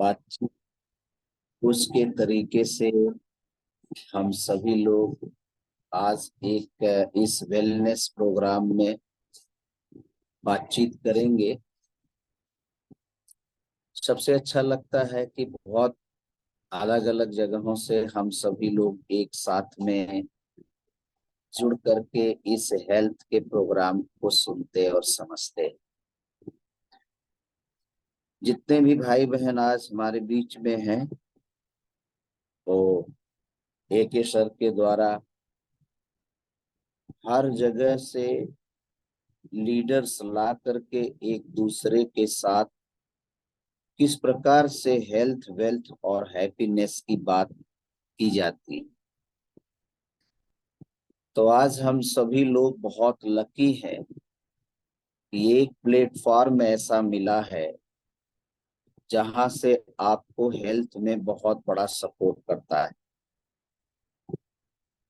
बातचीत उसके तरीके से हम सभी लोग आज एक इस वेलनेस प्रोग्राम में बातचीत करेंगे। सबसे अच्छा लगता है कि बहुत अलग अलग जगहों से हम सभी लोग एक साथ में जुड़ करके इस हेल्थ के प्रोग्राम को सुनते और समझते हैं। जितने भी भाई बहन आज हमारे बीच में हैं, तो AK सर के द्वारा हर जगह से लीडर्स ला करके एक दूसरे के साथ किस प्रकार से हेल्थ वेल्थ और हैप्पीनेस की बात की जाती है। तो आज हम सभी लोग बहुत लकी हैं कि एक प्लेटफॉर्म ऐसा मिला है जहां से आपको हेल्थ में बहुत बड़ा सपोर्ट करता है।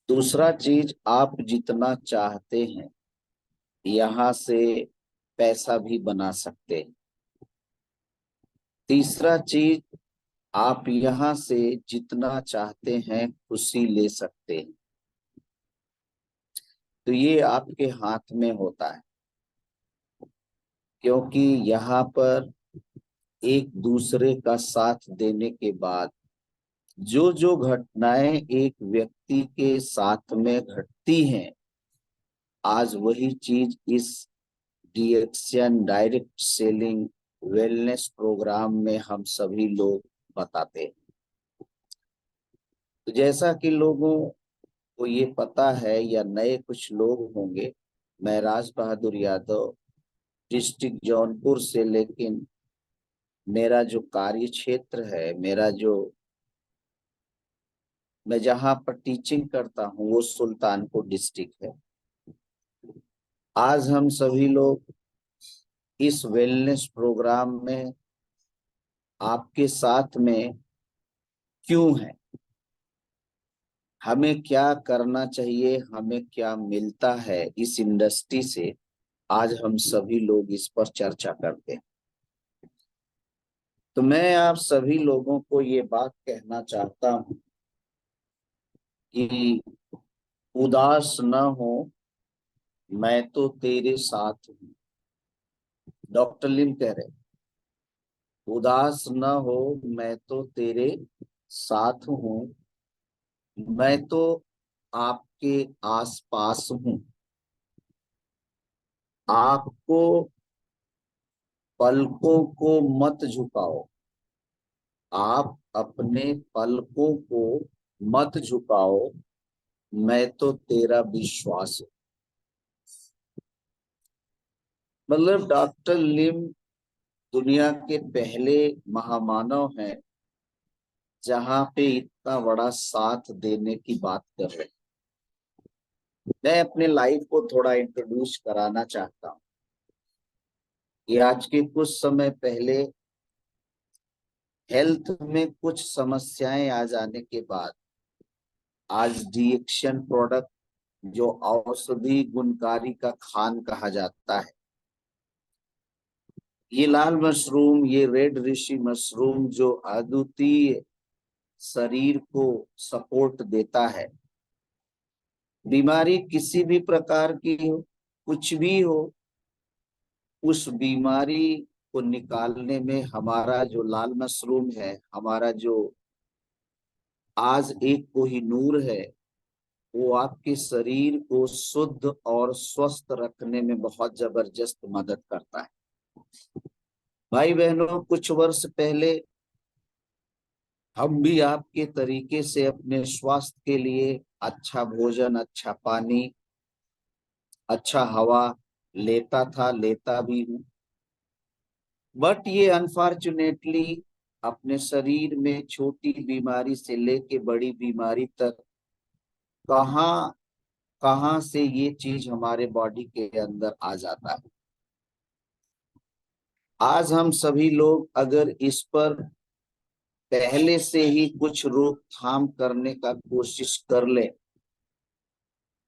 दूसरा चीज, आप जितना चाहते हैं यहाँ से पैसा भी बना सकते हैं। तीसरा चीज, आप यहाँ से जितना चाहते हैं खुशी ले सकते हैं। तो ये आपके हाथ में होता है, क्योंकि यहाँ पर एक दूसरे का साथ देने के बाद जो जो घटनाएं एक व्यक्ति के साथ में घटती हैं, आज वही चीज इस DXN direct selling wellness program में हम सभी लोग बताते हैं। तो जैसा कि लोगों को ये पता है या नए कुछ लोग होंगे, मैं राज बहादुर यादव डिस्ट्रिक्ट जौनपुर से, लेकिन मेरा जो कार्य क्षेत्र है, मैं जहाँ पर टीचिंग करता हूँ वो सुल्तानपुर डिस्ट्रिक्ट है। आज हम सभी लोग इस वेलनेस प्रोग्राम में आपके साथ में क्यों हैं, हमें क्या करना चाहिए, हमें क्या मिलता है इस इंडस्ट्री से, आज हम सभी लोग इस पर चर्चा करते हैं। तो मैं आप सभी लोगों को ये बात कहना चाहता हूँ कि उदास न हो, मैं तो तेरे साथ हूँ। डॉक्टर लिम कह रहे, उदास न हो, मैं तो तेरे साथ हूँ, मैं तो आपके आसपास हूँ। आपको पलकों को मत झुकाओ, आप अपने पलकों को मत झुकाओ, मैं तो तेरा विश्वास हूं। मतलब डॉक्टर लिम दुनिया के पहले महामानव हैं जहां पे इतना बड़ा साथ देने की बात कर रहे हैं। मैं अपने लाइफ को थोड़ा इंट्रोड्यूस कराना चाहता हूँ कि आज के कुछ समय पहले हेल्थ में कुछ समस्याएं आ जाने के बाद आज DXN प्रोडक्ट, जो औषधि गुणकारी का खान कहा जाता है, ये लाल मशरूम, ये रेड ऋषि मशरूम जो अद्वितीय शरीर को सपोर्ट देता है, बीमारी किसी भी प्रकार की हो, कुछ भी हो, उस बीमारी को निकालने में हमारा जो लाल मशरूम है, हमारा जो आज एक कोहिनूर है, वो आपके शरीर को शुद्ध और स्वस्थ रखने में बहुत जबरदस्त मदद करता है। भाई बहनों, कुछ वर्ष पहले हम भी आपके तरीके से अपने स्वास्थ्य के लिए अच्छा भोजन, अच्छा पानी, अच्छा हवा लेता भी हूँ। बट ये अनफॉर्चुनेटली अपने शरीर में छोटी बीमारी से लेके बड़ी बीमारी तक कहाँ कहाँ से ये चीज हमारे बॉडी के अंदर आ जाता है। आज हम सभी लोग अगर इस पर पहले से ही कुछ रोकथाम करने का कोशिश कर ले,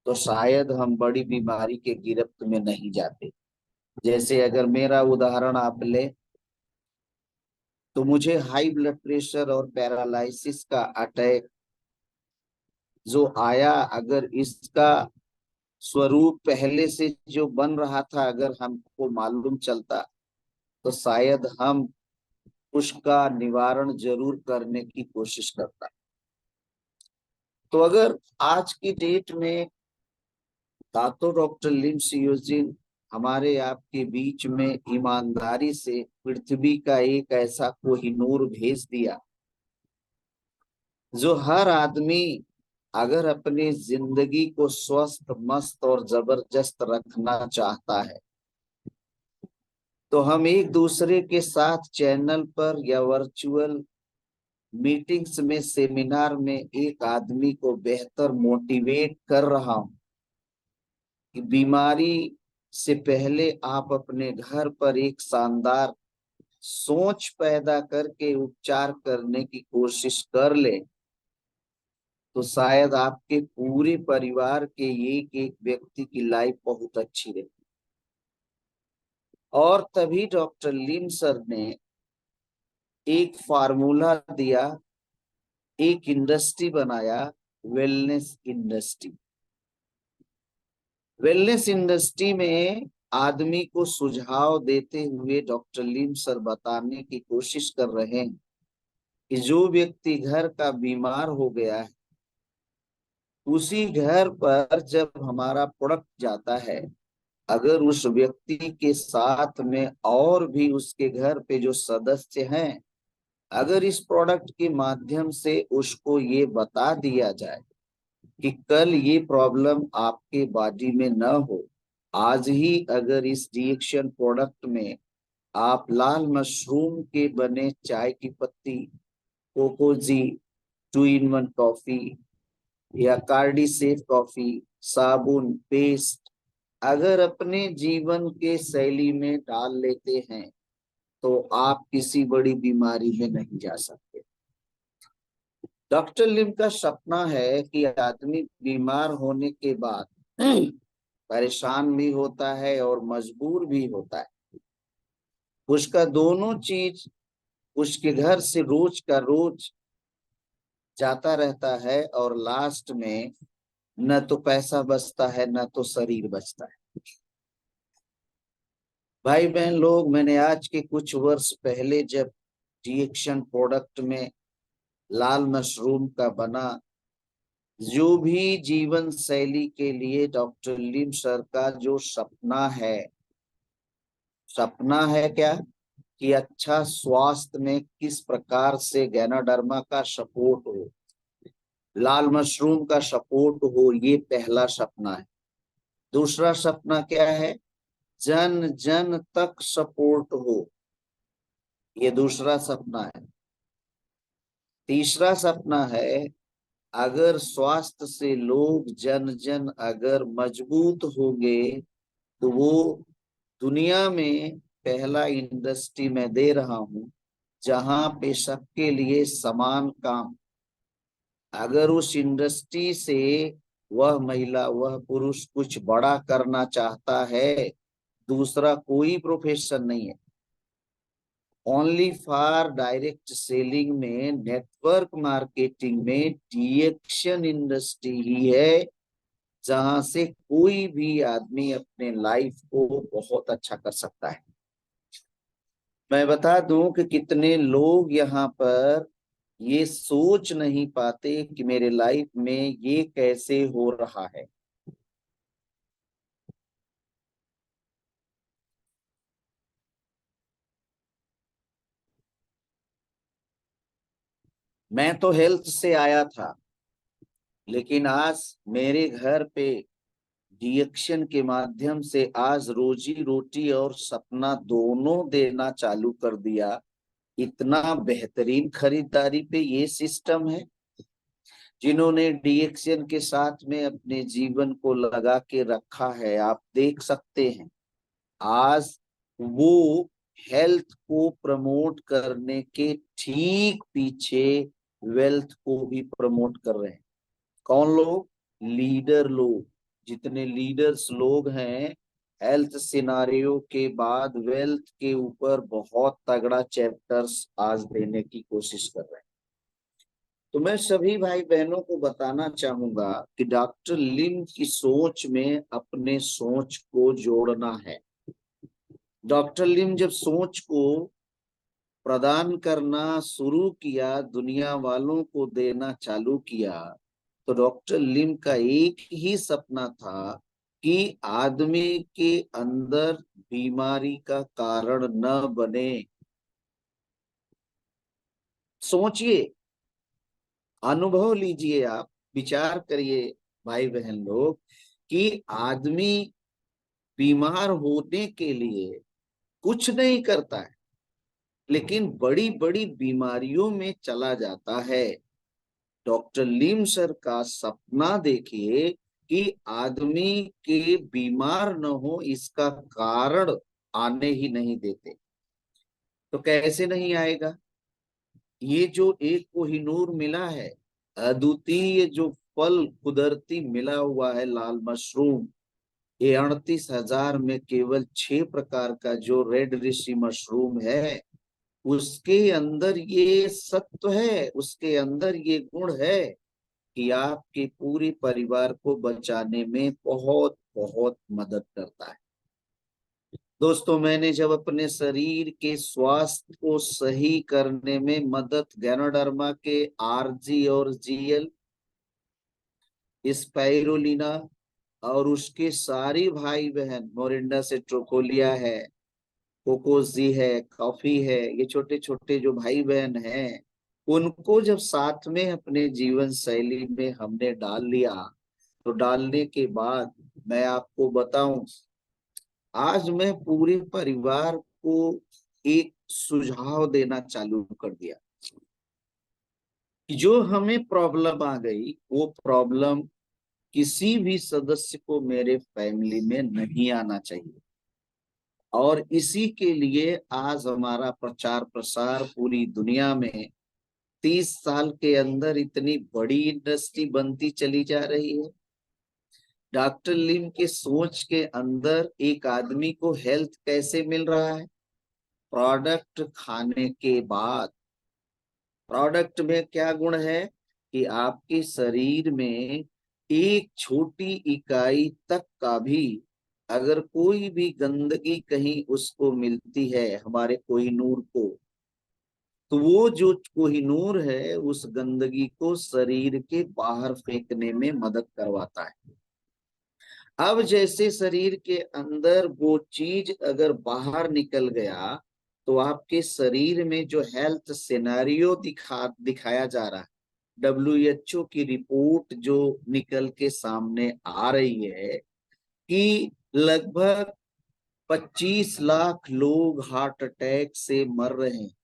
तो शायद हम बड़ी बीमारी के गिरफ्त में नहीं जाते। जैसे अगर मेरा उदाहरण आप ले, तो मुझे हाई ब्लड प्रेशर और पैरालिसिस का अटैक जो आया, अगर इसका स्वरूप पहले से जो बन रहा था अगर हमको मालूम चलता, तो शायद हम उसका निवारण जरूर करने की कोशिश करता। तो अगर आज की डेट में दातो डॉक्टर लिम सियोजिन हमारे आपके बीच में ईमानदारी से पृथ्वी का एक ऐसा कोहिनूर भेज दिया, जो हर आदमी अगर अपनी जिंदगी को स्वस्थ, मस्त और जबरदस्त रखना चाहता है, तो हम एक दूसरे के साथ चैनल पर या वर्चुअल मीटिंग्स में, सेमिनार में एक आदमी को बेहतर मोटिवेट कर रहा हूं कि बीमारी से पहले आप अपने घर पर एक शानदार सोच पैदा करके उपचार करने की कोशिश कर ले, तो शायद आपके पूरे परिवार के एक एक व्यक्ति की लाइफ बहुत अच्छी रहे। और तभी डॉक्टर लिम सर ने एक फार्मूला दिया, एक इंडस्ट्री बनाया, वेलनेस इंडस्ट्री। वेलनेस इंडस्ट्री में आदमी को सुझाव देते हुए डॉक्टर लिम सर बताने की कोशिश कर रहे हैं कि जो व्यक्ति घर का बीमार हो गया है, उसी घर पर जब हमारा प्रोडक्ट जाता है, अगर उस व्यक्ति के साथ में और भी उसके घर पे जो सदस्य हैं, अगर इस प्रोडक्ट के माध्यम से उसको ये बता दिया जाए कि कल ये प्रॉब्लम आपके बॉडी में न हो, आज ही अगर इस रिएक्शन प्रोडक्ट में आप लाल मशरूम के बने चाय की पत्ती, कोकोजी 2 in 1 कॉफी या कार्डिसेफ कॉफी, साबुन, पेस्ट अगर अपने जीवन के शैली में डाल लेते हैं, तो आप किसी बड़ी बीमारी में नहीं जा सकते। डॉक्टर लिम का सपना है कि आदमी बीमार होने के बाद परेशान भी होता है और मजबूर भी होता है, उसका दोनों चीज उसके घर से रोज का रोज जाता रहता है, और लास्ट में न तो पैसा बचता है न तो शरीर बचता है। भाई बहन लोग, मैंने आज के कुछ वर्ष पहले जब रिएक्शन प्रोडक्ट में लाल मशरूम का बना, जो भी जीवन शैली के लिए डॉक्टर लिम सर का जो सपना है, सपना है क्या कि अच्छा स्वास्थ्य में किस प्रकार से गैनाडर्मा का सपोर्ट हो, लाल मशरूम का सपोर्ट हो, ये पहला सपना है। दूसरा सपना क्या है? जन जन तक सपोर्ट हो, ये दूसरा सपना है। तीसरा सपना है, अगर स्वास्थ्य से लोग जन जन अगर मजबूत होंगे, तो वो दुनिया में पहला इंडस्ट्री मैं दे रहा हूं जहां पे सबके लिए समान काम। अगर उस इंडस्ट्री से वह महिला, वह पुरुष कुछ बड़ा करना चाहता है, दूसरा कोई प्रोफेशन नहीं है, ओनली फॉर डायरेक्ट सेलिंग में, नेटवर्क मार्केटिंग में रिएक्शन इंडस्ट्री ही है, जहां से कोई भी आदमी अपने लाइफ को बहुत अच्छा कर सकता है। मैं बता दूं कि कितने लोग यहाँ पर ये सोच नहीं पाते कि मेरे लाइफ में ये कैसे हो रहा है। मैं तो हेल्थ से आया था, लेकिन आज मेरे घर पे रिएक्शन के माध्यम से आज रोजी रोटी और सपना दोनों देना चालू कर दिया। इतना बेहतरीन खरीदारी पे ये सिस्टम है। जिन्होंने डिएक्शन के साथ में अपने जीवन को लगा के रखा है, आप देख सकते हैं आज वो हेल्थ को प्रमोट करने के ठीक पीछे वेल्थ को भी प्रमोट कर रहे हैं। कौन लोग? लीडर लोग। जितने लीडर्स लोग हैं, हेल्थ सिनारियो के बाद वेल्थ के ऊपर बहुत तगड़ा चैप्टर्स आज देने की कोशिश कर रहे हैं। तो मैं सभी भाई बहनों को बताना चाहूंगा कि डॉक्टर लिम की सोच में अपने सोच को जोड़ना है। डॉक्टर लिम जब सोच को प्रदान करना शुरू किया, दुनिया वालों को देना चालू किया, तो डॉक्टर लिम का एक ही सपना था कि आदमी के अंदर बीमारी का कारण न बने। सोचिए, अनुभव लीजिए, आप विचार करिए भाई बहन लोग, कि आदमी बीमार होने के लिए कुछ नहीं करता है, लेकिन बड़ी बड़ी बीमारियों में चला जाता है। डॉक्टर लीम सर का सपना देखिए कि आदमी के बीमार न हो, इसका कारण आने ही नहीं देते। तो कैसे नहीं आएगा? ये जो एक कोहिनूर मिला है, अद्वितीय जो फल कुदरती मिला हुआ है, लाल मशरूम, ये 38,000 में केवल 6 प्रकार का जो रेड ऋषि मशरूम है, उसके अंदर ये सत्व है, उसके अंदर ये गुण है कि आपके पूरे परिवार को बचाने में बहुत बहुत मदद करता है। दोस्तों, मैंने जब अपने शरीर के स्वास्थ्य को सही करने में मदद गैनोडर्मा के आरजी और जीएल, स्पाइरुलिना और उसके सारी भाई बहन, मोरिंडा से ट्रोकोलिया है, कोकोजी है, कॉफी है, ये छोटे छोटे जो भाई बहन हैं, उनको जब साथ में अपने जीवन शैली में हमने डाल लिया, तो डालने के बाद मैं आपको बताऊं, आज मैं पूरे परिवार को एक सुझाव देना चालू कर दिया कि जो हमें प्रॉब्लम आ गई, वो प्रॉब्लम किसी भी सदस्य को मेरे फैमिली में नहीं आना चाहिए। और इसी के लिए आज हमारा प्रचार प्रसार पूरी दुनिया में 30 साल के अंदर इतनी बड़ी इंडस्ट्री बनती चली जा रही है। डॉक्टर लिम के सोच के अंदर एक आदमी को हेल्थ कैसे मिल रहा है? प्रोडक्ट खाने के बाद। प्रोडक्ट में क्या गुण है कि आपके शरीर में एक छोटी इकाई तक का भी अगर कोई भी गंदगी कहीं उसको मिलती है, हमारे कोहिनूर को, तो वो जो कोहिनूर है उस गंदगी को शरीर के बाहर फेंकने में मदद करवाता है। अब जैसे शरीर के अंदर वो चीज अगर बाहर निकल गया, तो आपके शरीर में जो हेल्थ सिनेरियो दिखाया जा रहा है, WHO की रिपोर्ट जो निकल के सामने आ रही है कि लगभग 25 लाख लोग हार्ट अटैक से मर रहे हैं।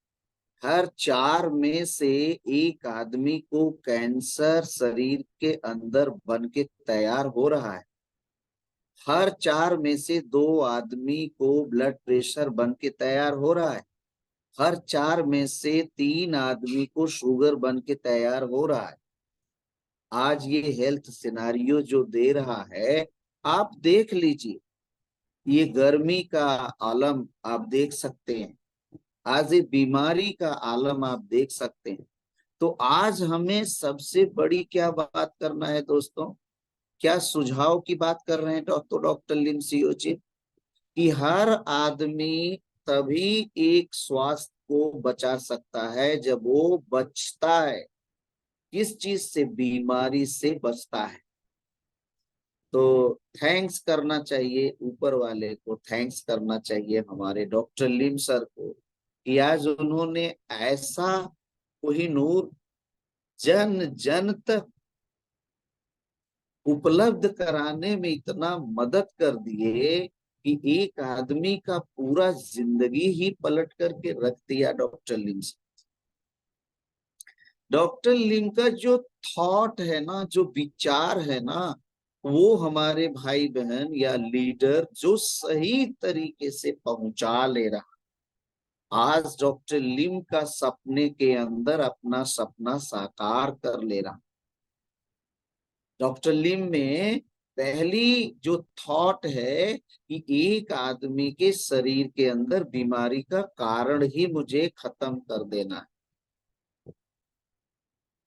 हर 4 में से एक आदमी को कैंसर शरीर के अंदर बन के तैयार हो रहा है। हर 4 में से 2 आदमी को ब्लड प्रेशर बन के तैयार हो रहा है। हर 4 में से 3 आदमी को शुगर बन के तैयार हो रहा है। आज ये हेल्थ सिनारियो जो दे रहा है, आप देख लीजिए, ये गर्मी का आलम आप देख सकते हैं, आज ये बीमारी का आलम आप देख सकते हैं। तो आज हमें सबसे बड़ी क्या बात करना है दोस्तों? क्या सुझाव की बात कर रहे हैं डॉक्टर लिम सीओ जी, कि हर आदमी तभी एक स्वास्थ्य को बचा सकता है जब वो बचता है। किस चीज से? बीमारी से बचता है। तो थैंक्स करना चाहिए ऊपर वाले को, थैंक्स करना चाहिए हमारे डॉक्टर लिम सर को कि आज उन्होंने ऐसा कोहिनूर जन जन तक उपलब्ध कराने में इतना मदद कर दिए कि एक आदमी का पूरा जिंदगी ही पलट करके रख दिया डॉक्टर लिम से। डॉक्टर लिम का जो थॉट है ना, जो विचार है ना, वो हमारे भाई बहन या लीडर जो सही तरीके से पहुंचा ले रहा, आज डॉक्टर लिम का सपने के अंदर अपना सपना साकार कर ले रहा। डॉक्टर लिम में पहली जो थॉट है कि एक आदमी के शरीर के अंदर बीमारी का कारण ही मुझे खत्म कर देना है।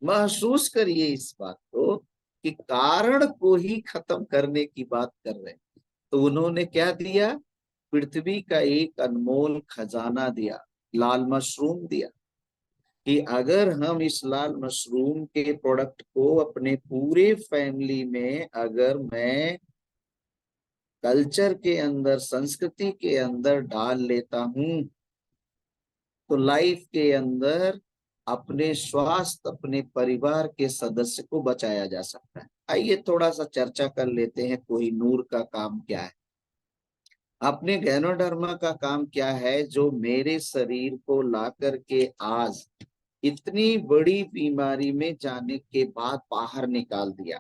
महसूस करिए इस बात को कि कारण को ही खत्म करने की बात कर रहे हैं। तो उन्होंने क्या दिया? पृथ्वी का एक अनमोल खजाना दिया, लाल मशरूम दिया, कि अगर हम इस लाल मशरूम के प्रोडक्ट को अपने पूरे फैमिली में अगर मैं कल्चर के अंदर, संस्कृति के अंदर डाल लेता हूं, तो लाइफ के अंदर अपने स्वास्थ्य, अपने परिवार के सदस्य को बचाया जा सकता है। आइए थोड़ा सा चर्चा कर लेते हैं कोहिनूर का काम क्या है। अपने गैनोडर्मा का काम क्या है, जो मेरे शरीर को ला करके आज इतनी बड़ी बीमारी में जाने के बाद बाहर निकाल दिया।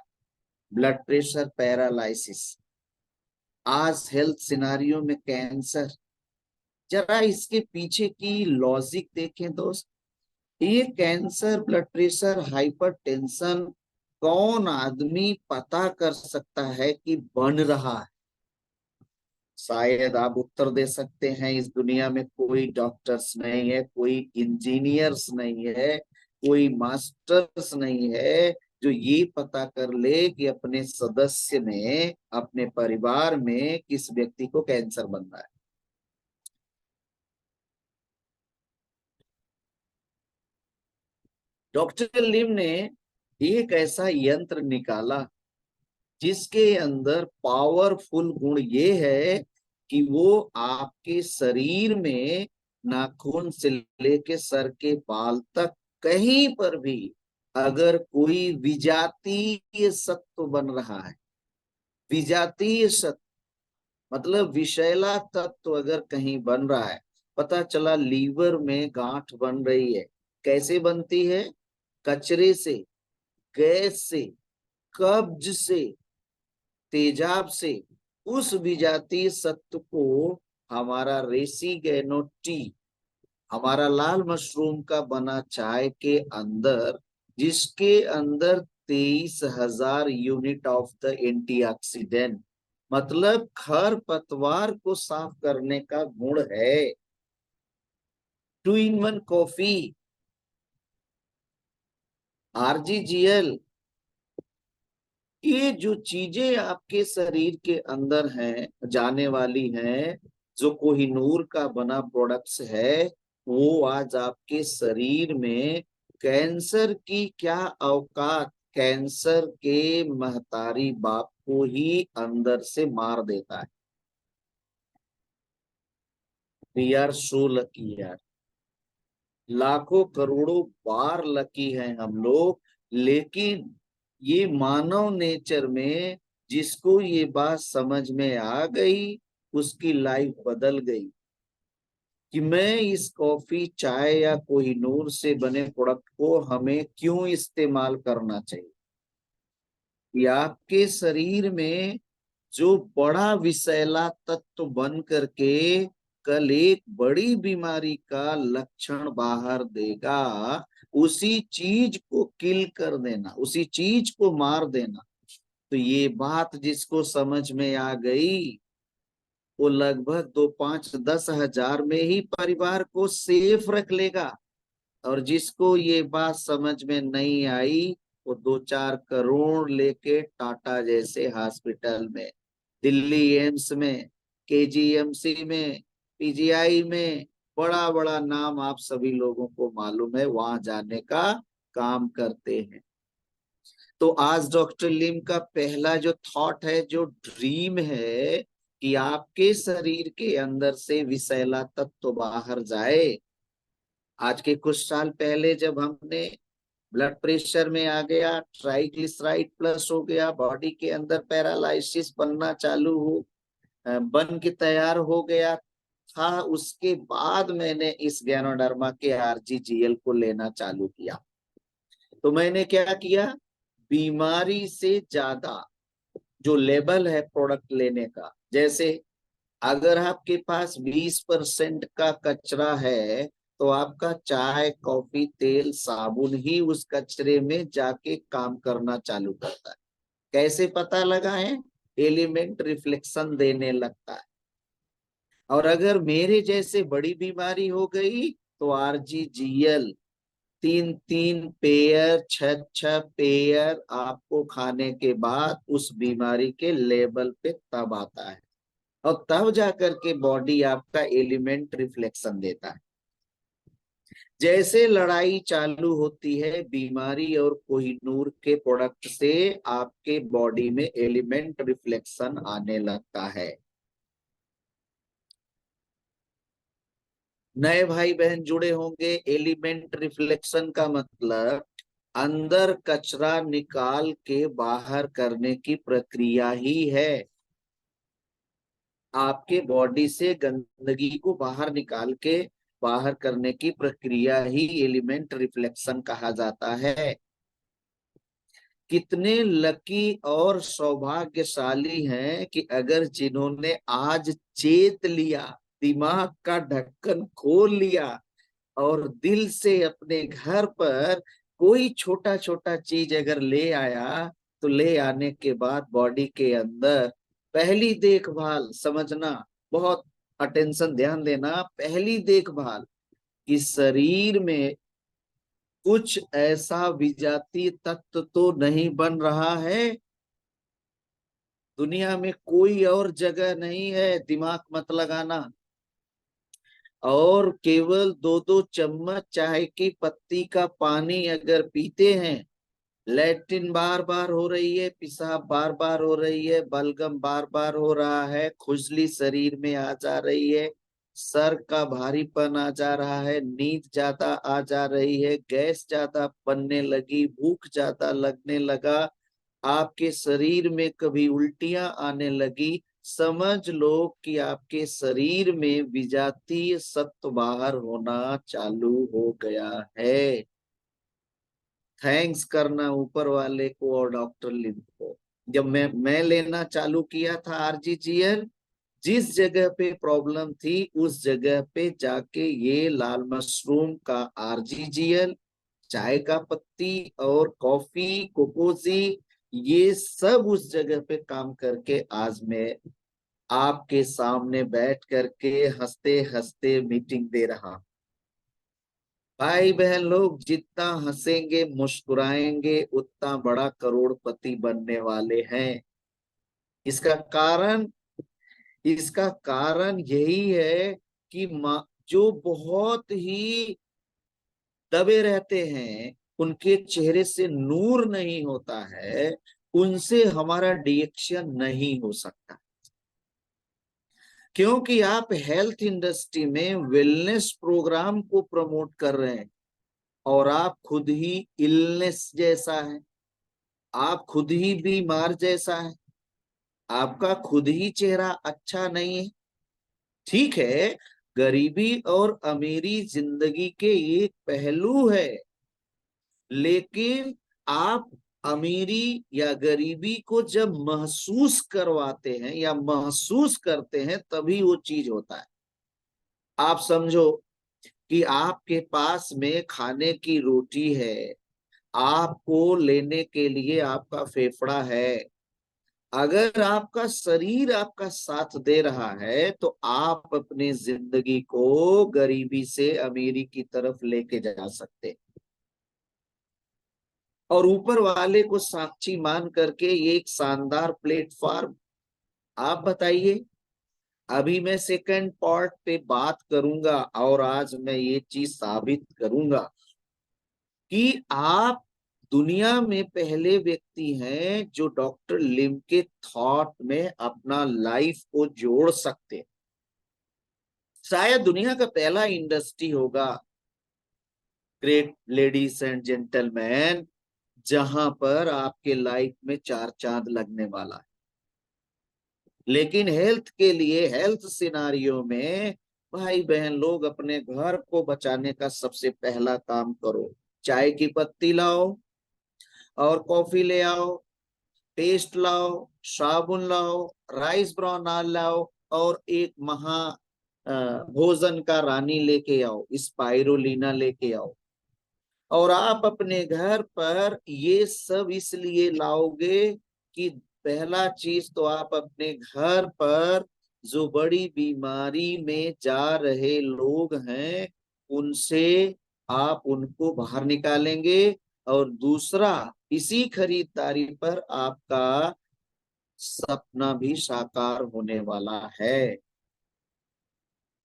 ब्लड प्रेशर, पैरालाइसिस, आज हेल्थ सिनारियो में कैंसर। जरा इसके पीछे की लॉजिक देखें दोस्त। ये कैंसर, ब्लड प्रेशर, हाइपरटेंशन कौन आदमी पता कर सकता है कि बन रहा है? शायद आप उत्तर दे सकते हैं, इस दुनिया में कोई डॉक्टर्स नहीं है, कोई इंजीनियर्स नहीं है, कोई मास्टर्स नहीं है जो ये पता कर ले कि अपने सदस्य में, अपने परिवार में किस व्यक्ति को कैंसर बन रहा है। डॉक्टर लिम ने एक ऐसा यंत्र निकाला जिसके अंदर पावरफुल गुण ये है कि वो आपके शरीर में नाखून से लेके सर के बाल तक कहीं पर भी अगर कोई विजातीय सत्व बन रहा है, विजातीय सत्व मतलब विषैला तत्व अगर कहीं बन रहा है, पता चला लीवर में गांठ बन रही है, कैसे बनती है? कचरे से, गैस से, कब्ज से, तेजाब से। उस विजातीय सत्व को हमारा रेसिगेनो टी, हमारा लाल मशरूम का बना चाय के अंदर, जिसके अंदर 23,000 यूनिट ऑफ द एंटीऑक्सीडेंट, मतलब खर पतवार को साफ करने का गुण है। 2 in 1 कॉफी, आरजीजीएल, ये जो चीजें आपके शरीर के अंदर हैं, जाने वाली हैं, जो कोहिनूर का बना प्रोडक्ट्स है, वो आज आपके शरीर में कैंसर की क्या औकात, कैंसर के महतारी बाप को ही अंदर से मार देता है। वी आर सो लकी यार, लाखों करोड़ों बार लकी हैं हम लोग। लेकिन ये मानव नेचर में जिसको ये बात समझ में आ गई, उसकी लाइफ बदल गई कि मैं इस कॉफी, चाय या कोहिनूर से बने प्रोडक्ट को हमें क्यों इस्तेमाल करना चाहिए। कि आपके शरीर में जो बड़ा विषैला तत्व बन करके कल एक बड़ी बीमारी का लक्षण बाहर देगा, उसी चीज को किल कर देना, उसी चीज को मार देना। तो ये बात जिसको समझ में आ गई, वो लगभग 2, 5, 10 हजार में ही परिवार को सेफ रख लेगा। और जिसको ये बात समझ में नहीं आई, वो 2, 4 करोड़ लेके टाटा जैसे हॉस्पिटल में, दिल्ली एम्स में, केजीएमसी में, पीजीआई में, बड़ा बड़ा नाम आप सभी लोगों को मालूम है, वहां जाने का काम करते हैं। तो आज डॉक्टर लिम का पहला जो थॉट है, जो ड्रीम है, कि आपके शरीर के अंदर से विषैला तत्व बाहर जाए। आज के कुछ साल पहले जब हमने ब्लड प्रेशर में आ गया, ट्राइग्लिसराइड प्लस हो गया, बॉडी के अंदर पैरालाइसिस बनना चालू हो, बन के तैयार हो गया था, उसके बाद मैंने इस गैनोडर्मा के आरजीजीएल को लेना चालू किया। तो मैंने क्या किया, बीमारी से ज्यादा जो लेवल है प्रोडक्ट लेने का, जैसे अगर आपके पास 20% का कचरा है, तो आपका चाय, कॉफी, तेल, साबुन ही उस कचरे में जाके काम करना चालू करता है। कैसे पता लगाएं? एलिमेंट रिफ्लेक्शन देने लगता है। और अगर मेरे जैसे बड़ी बीमारी हो गई तो आरजीजीएल 3-3 पेयर, 6-6 पेयर आपको खाने के बाद उस बीमारी के लेवल पे तब आता है, और तब जाकर के बॉडी आपका एलिमेंट रिफ्लेक्शन देता है। जैसे लड़ाई चालू होती है बीमारी और कोहिनूर के प्रोडक्ट से, आपके बॉडी में एलिमेंट रिफ्लेक्शन आने लगता है। नए भाई बहन जुड़े होंगे, एलिमेंट रिफ्लेक्शन का मतलब अंदर कचरा निकाल के बाहर करने की प्रक्रिया ही है। आपके बॉडी से गंदगी को बाहर निकाल के बाहर करने की प्रक्रिया ही एलिमेंट रिफ्लेक्शन कहा जाता है। कितने लकी और सौभाग्यशाली हैं कि अगर जिन्होंने आज चेत लिया, दिमाग का ढक्कन खोल लिया और दिल से अपने घर पर कोई छोटा छोटा चीज अगर ले आया, तो ले आने के बाद बॉडी के अंदर पहली देखभाल समझना, बहुत अटेंशन ध्यान देना, पहली देखभाल कि शरीर में कुछ ऐसा विजातीय तत्व तो नहीं बन रहा है। दुनिया में कोई और जगह नहीं है, दिमाग मत लगाना। और केवल 2-2 चम्मच चाय की पत्ती का पानी अगर पीते हैं, लैट्रिन बार बार हो रही है, पेशाब बार बार हो रही है, बलगम बार बार हो रहा है, खुजली शरीर में आ जा रही है, सर का भारीपन आ जा रहा है, नींद ज्यादा आ जा रही है, गैस ज्यादा बनने लगी, भूख ज्यादा लगने लगा, आपके शरीर में कभी उल्टियां आने लगी, समझ लो कि आपके शरीर में विजातीय सत्व बाहर होना चालू हो गया है। थैंक्स करना ऊपर वाले को और डॉक्टर लिम को। जब मैं लेना चालू किया था आरजीजीएल, जिस जगह पे प्रॉब्लम थी उस जगह पे जाके ये लाल मशरूम का आरजीजीएल, चाय का पत्ती और कॉफी कोकोजी, ये सब उस जगह पे काम करके आज मैं आपके सामने बैठ करके हंसते हंसते मीटिंग दे रहा हूं। भाई बहन लोग, जितना हंसेंगे मुस्कुराएंगे उतना बड़ा करोड़पति बनने वाले हैं। इसका कारण इसका कारण यही है कि जो बहुत ही दबे रहते हैं, उनके चेहरे से नूर नहीं होता है, उनसे हमारा रिएक्शन नहीं हो सकता। क्योंकि आप हेल्थ इंडस्ट्री में वेलनेस प्रोग्राम को प्रमोट कर रहे हैं, और आप खुद ही इलनेस जैसा है, आप खुद ही बीमार जैसा है, आपका खुद ही चेहरा अच्छा नहीं है। ठीक है, गरीबी और अमीरी जिंदगी के एक पहलू है, लेकिन आप अमीरी या गरीबी को जब महसूस करवाते हैं या महसूस करते हैं तभी वो चीज होता है। आप समझो कि आपके पास में खाने की रोटी है, आपको लेने के लिए आपका फेफड़ा है, अगर आपका शरीर आपका साथ दे रहा है तो आप अपनी जिंदगी को गरीबी से अमीरी की तरफ लेके जा सकते हैं। और ऊपर वाले को साक्षी मान करके ये एक शानदार प्लेटफॉर्म, आप बताइए। अभी मैं सेकंड पार्ट पे बात करूंगा और आज मैं ये चीज साबित करूंगा कि आप दुनिया में पहले व्यक्ति हैं जो डॉक्टर लिम के थॉट में अपना लाइफ को जोड़ सकते हैं। शायद दुनिया का पहला इंडस्ट्री होगा, ग्रेट लेडीज एंड जेंटलमैन, जहां पर आपके लाइफ में 4 चांद लगने वाला है। लेकिन हेल्थ के लिए, हेल्थ सिनारियो में भाई बहन लोग अपने घर को बचाने का सबसे पहला काम करो, चाय की पत्ती लाओ और कॉफी ले आओ, पेस्ट लाओ, साबुन लाओ, राइस ब्रान ऑयल लाओ, और एक महा भोजन का रानी लेके आओ, स्पाइरुलिना लेके आओ। और आप अपने घर पर ये सब इसलिए लाओगे कि पहला चीज तो आप अपने घर पर जो बड़ी बीमारी में जा रहे लोग हैं उनसे आप उनको बाहर निकालेंगे, और दूसरा इसी खरीदारी पर आपका सपना भी साकार होने वाला है।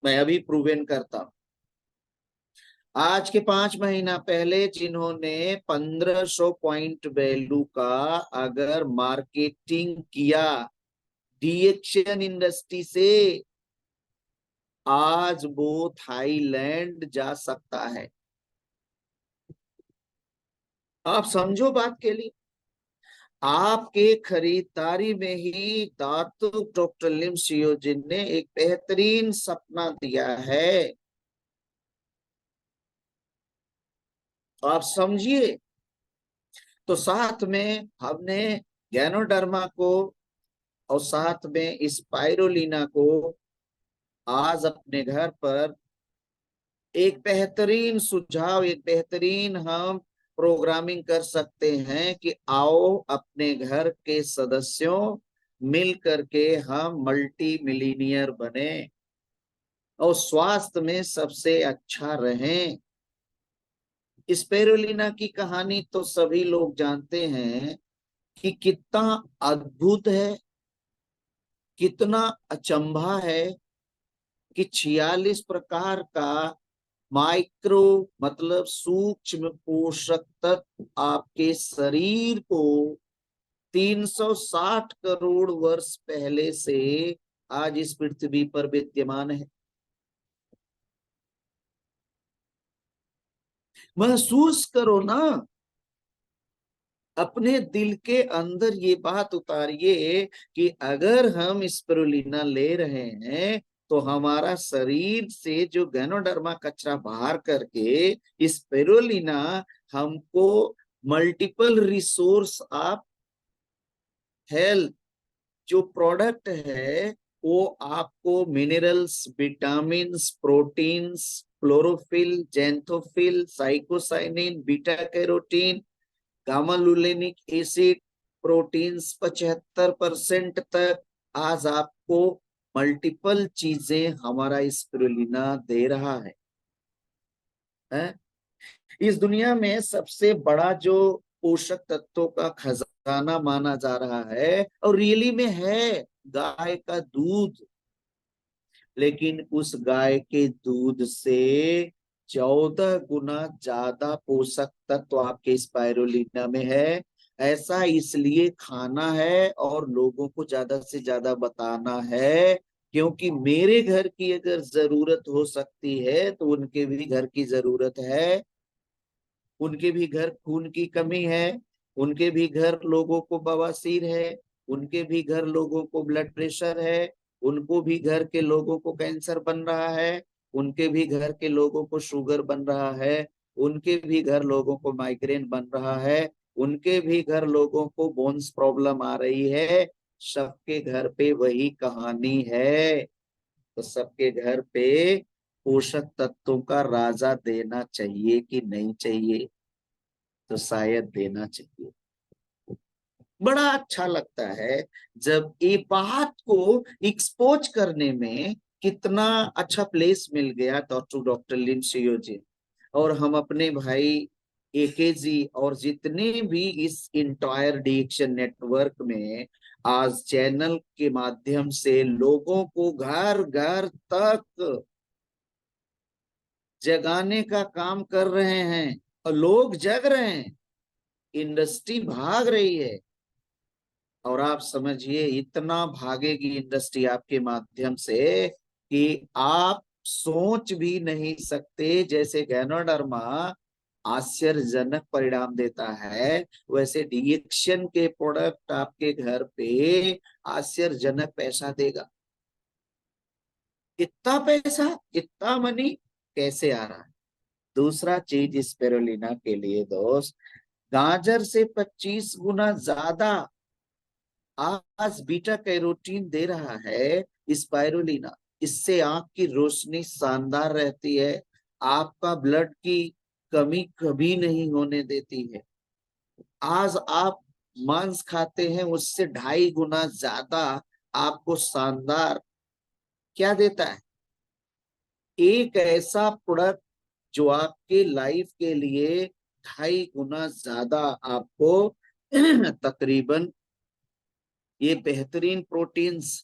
मैं अभी प्रूवन करता हूं। आज के 5 महीना पहले जिन्होंने 1500 पॉइंट वैल्यू का अगर मार्केटिंग किया डीएक्शन इंडस्ट्री से, आज वो थाईलैंड जा सकता है। आप समझो बात के लिए, आपके खरीदारी में ही दातु डॉक्टर लिम सियोजिन ने एक बेहतरीन सपना दिया है। आप समझिए। तो साथ में हमने गैनोडर्मा को और साथ में स्पाइरोलिना को आज अपने घर पर एक बेहतरीन सुझाव, एक बेहतरीन हम प्रोग्रामिंग कर सकते हैं कि आओ अपने घर के सदस्यों मिल करके हम मल्टी मिलीनियर बने और स्वास्थ्य में सबसे अच्छा रहें। स्पेरुलिना की कहानी तो सभी लोग जानते हैं कि कितना अद्भुत है, कितना अचंभा है कि 46 प्रकार का माइक्रो मतलब सूक्ष्म पोषक तत्व आपके शरीर को 360 करोड़ वर्ष पहले से आज इस पृथ्वी पर विद्यमान है। महसूस करो ना, अपने दिल के अंदर ये बात उतारिए कि अगर हम स्पिरुलिना ले रहे हैं तो हमारा शरीर से जो गैनोडर्मा कचरा बाहर करके स्पिरुलिना हमको मल्टीपल रिसोर्स ऑफ हेल्थ जो प्रोडक्ट है वो आपको minerals, vitamins, proteins, chlorophyll, xanthophyll, phycocyanin, beta carotene, gamma linolenic acid, proteins 75% तक आज आपको मल्टीपल चीजें हमारा स्पिरुलिना दे रहा है? इस दुनिया में सबसे बड़ा जो पोषक तत्वों का खजाना माना जा रहा है और रियली में है गाय का दूध, लेकिन उस गाय के दूध से 14 गुना ज्यादा पोषक तत्व आपके स्पाइरुलिना में है। ऐसा इसलिए खाना है और लोगों को ज्यादा से ज्यादा बताना है क्योंकि मेरे घर की अगर जरूरत हो सकती है तो उनके भी घर की जरूरत है। उनके भी घर खून की कमी है, उनके भी घर लोगों को बवासीर है, उनके भी घर लोगों को ब्लड प्रेशर है, उनको भी घर के लोगों को कैंसर बन रहा है, उनके भी घर के लोगों को शुगर बन रहा है, उनके भी घर लोगों को माइग्रेन बन रहा है, उनके भी घर लोगों को बोन्स प्रॉब्लम आ रही है। सबके घर पे वही कहानी है। तो सबके घर पे पोषक तत्वों का राजा देना चाहिए कि नहीं चाहिए? तो शायद देना चाहिए। बड़ा अच्छा लगता है जब ये बात को एक्सपोज करने में कितना अच्छा प्लेस मिल गया डॉक्टर लिन सियोजी और हम अपने भाई एके जी और जितने भी इस इंटायर डिएक्शन नेटवर्क में आज चैनल के माध्यम से लोगों को घर घर तक जगाने का काम कर रहे हैं और लोग जग रहे हैं, इंडस्ट्री भाग रही है। और आप समझिए इतना भागेगी इंडस्ट्री आपके माध्यम से कि आप सोच भी नहीं सकते। जैसे गैनोडर्मा आश्चर्यजनक परिणाम देता है, वैसे डिएक्शन के प्रोडक्ट आपके घर पे आश्चर्यजनक पैसा देगा। इतना पैसा, इतना मनी कैसे आ रहा है? दूसरा चीज स्पिरुलिना के लिए दोस्त, गाजर से 25 गुना ज्यादा आज बीटा कैरोटीन दे रहा है स्पाइरुलिना। इससे आंख की रोशनी शानदार रहती है, आपका ब्लड की कमी कभी नहीं होने देती है। आज आप मांस खाते हैं उससे 2.5 गुना ज्यादा आपको शानदार क्या देता है, एक ऐसा प्रोडक्ट जो आपके लाइफ के लिए 2.5 गुना ज्यादा आपको तकरीबन ये बेहतरीन प्रोटीन्स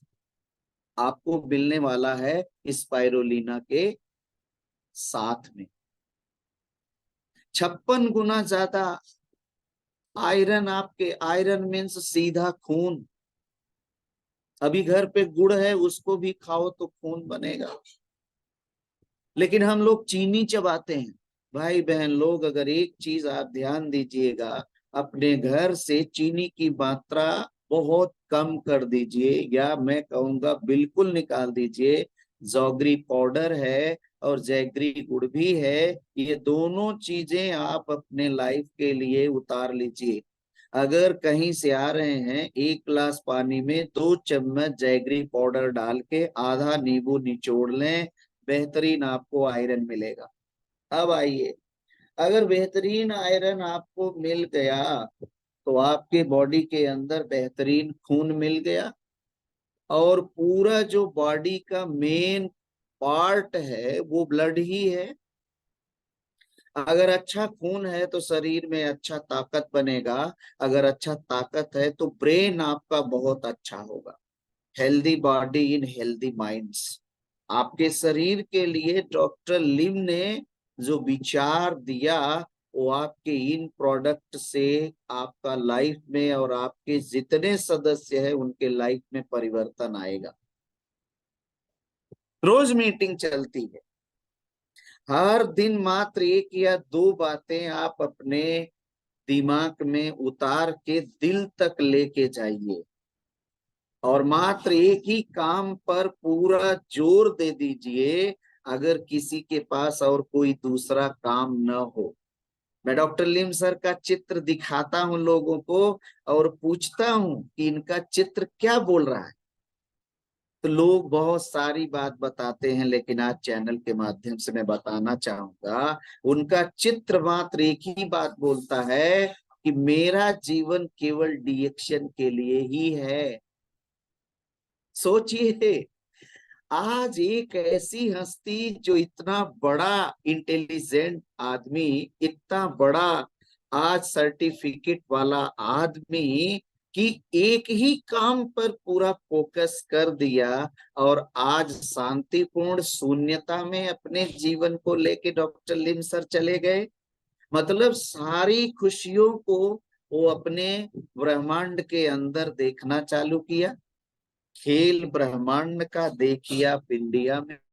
आपको मिलने वाला है स्पाइरोलिना के साथ में। 56 गुना ज्यादा आयरन, आपके आयरन मीन्स सीधा खून। अभी घर पे गुड़ है उसको भी खाओ तो खून बनेगा, लेकिन हम लोग चीनी चबाते हैं। भाई बहन लोग, अगर एक चीज आप ध्यान दीजिएगा, अपने घर से चीनी की मात्रा बहुत कम कर दीजिए, या मैं कहूंगा बिल्कुल निकाल दीजिए। जौगरी पाउडर है और जैगरी गुड़ भी है, ये दोनों चीजें आप अपने लाइफ के लिए उतार लीजिए। अगर कहीं से आ रहे हैं, 1 गिलास पानी में 2 चम्मच जैगरी पाउडर डाल के आधा नींबू निचोड़ लें, बेहतरीन आपको आयरन मिलेगा। अब आइए, अगर बेहतरीन आयरन आपको मिल गया तो आपके बॉडी के अंदर बेहतरीन खून मिल गया, और पूरा जो बॉडी का मेन पार्ट है वो ब्लड ही है। अगर अच्छा खून है तो शरीर में अच्छा ताकत बनेगा, अगर अच्छा ताकत है तो ब्रेन आपका बहुत अच्छा होगा। Healthy body in healthy minds. आपके शरीर के लिए डॉक्टर लिम ने जो विचार दिया, वो आपके इन प्रोडक्ट से आपका लाइफ में और आपके जितने सदस्य हैं उनके लाइफ में परिवर्तन आएगा। रोज मीटिंग चलती है, हर दिन मात्र 1 या 2 बातें आप अपने दिमाग में उतार के दिल तक लेके जाइए, और मात्र एक ही काम पर पूरा जोर दे दीजिए। अगर किसी के पास और कोई दूसरा काम न हो, मैं डॉक्टर लिम सर का चित्र दिखाता हूं लोगों को और पूछता हूं कि इनका चित्र क्या बोल रहा है, तो लोग बहुत सारी बात बताते हैं, लेकिन आज चैनल के माध्यम से मैं बताना चाहूंगा, उनका चित्र मात्र एक ही बात बोलता है कि मेरा जीवन केवल डिएक्शन के लिए ही है। सोचिए, आज एक ऐसी हस्ती जो इतना बड़ा इंटेलिजेंट आदमी, इतना बड़ा आज सर्टिफिकेट वाला आदमी, कि एक ही काम पर पूरा फोकस कर दिया, और आज शांतिपूर्ण शून्यता में अपने जीवन को लेके डॉक्टर लिम सर चले गए। मतलब सारी खुशियों को वो अपने ब्रह्मांड के अंदर देखना चालू किया। खेल ब्रह्मांड का देखिए आप इंडिया में,